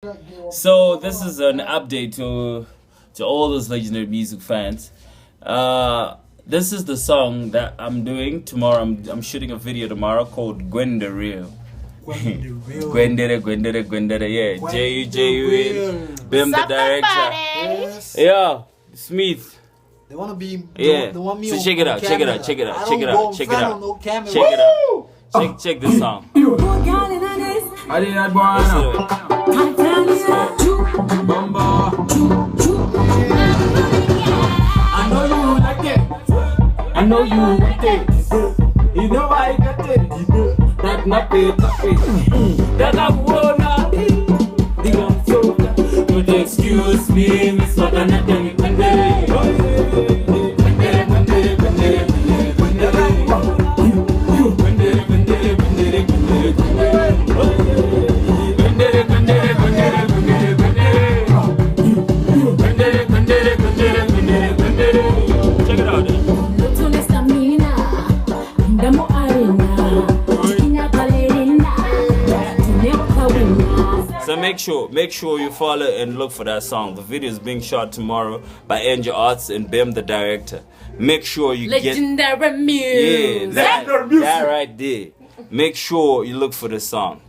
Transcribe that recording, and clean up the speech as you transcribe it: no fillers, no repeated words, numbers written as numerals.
So this is an update to all those legendary music fans. This is the song that I'm doing tomorrow. I'm shooting a video tomorrow called Gwen Di Real. Gwen Di Real, yeah. J-U, Bim the director. Yes. Yeah, Smith. They wanna be. Yeah. They want me So on, check it on out, camera. check it out, check it out, I check it don't out, go check it front out. on no camera. Check it out. Check this song. I did that boy. I know you like it. I know you like it. You know I got it. That nappy, that I wanna the one so. Would you excuse me, Miss Watanatani Check it out. So make sure you follow and look for that song. The video is being shot tomorrow by Angel Arts and Bim the director. Make sure you Legendary music. that right there. Make sure you look for the song.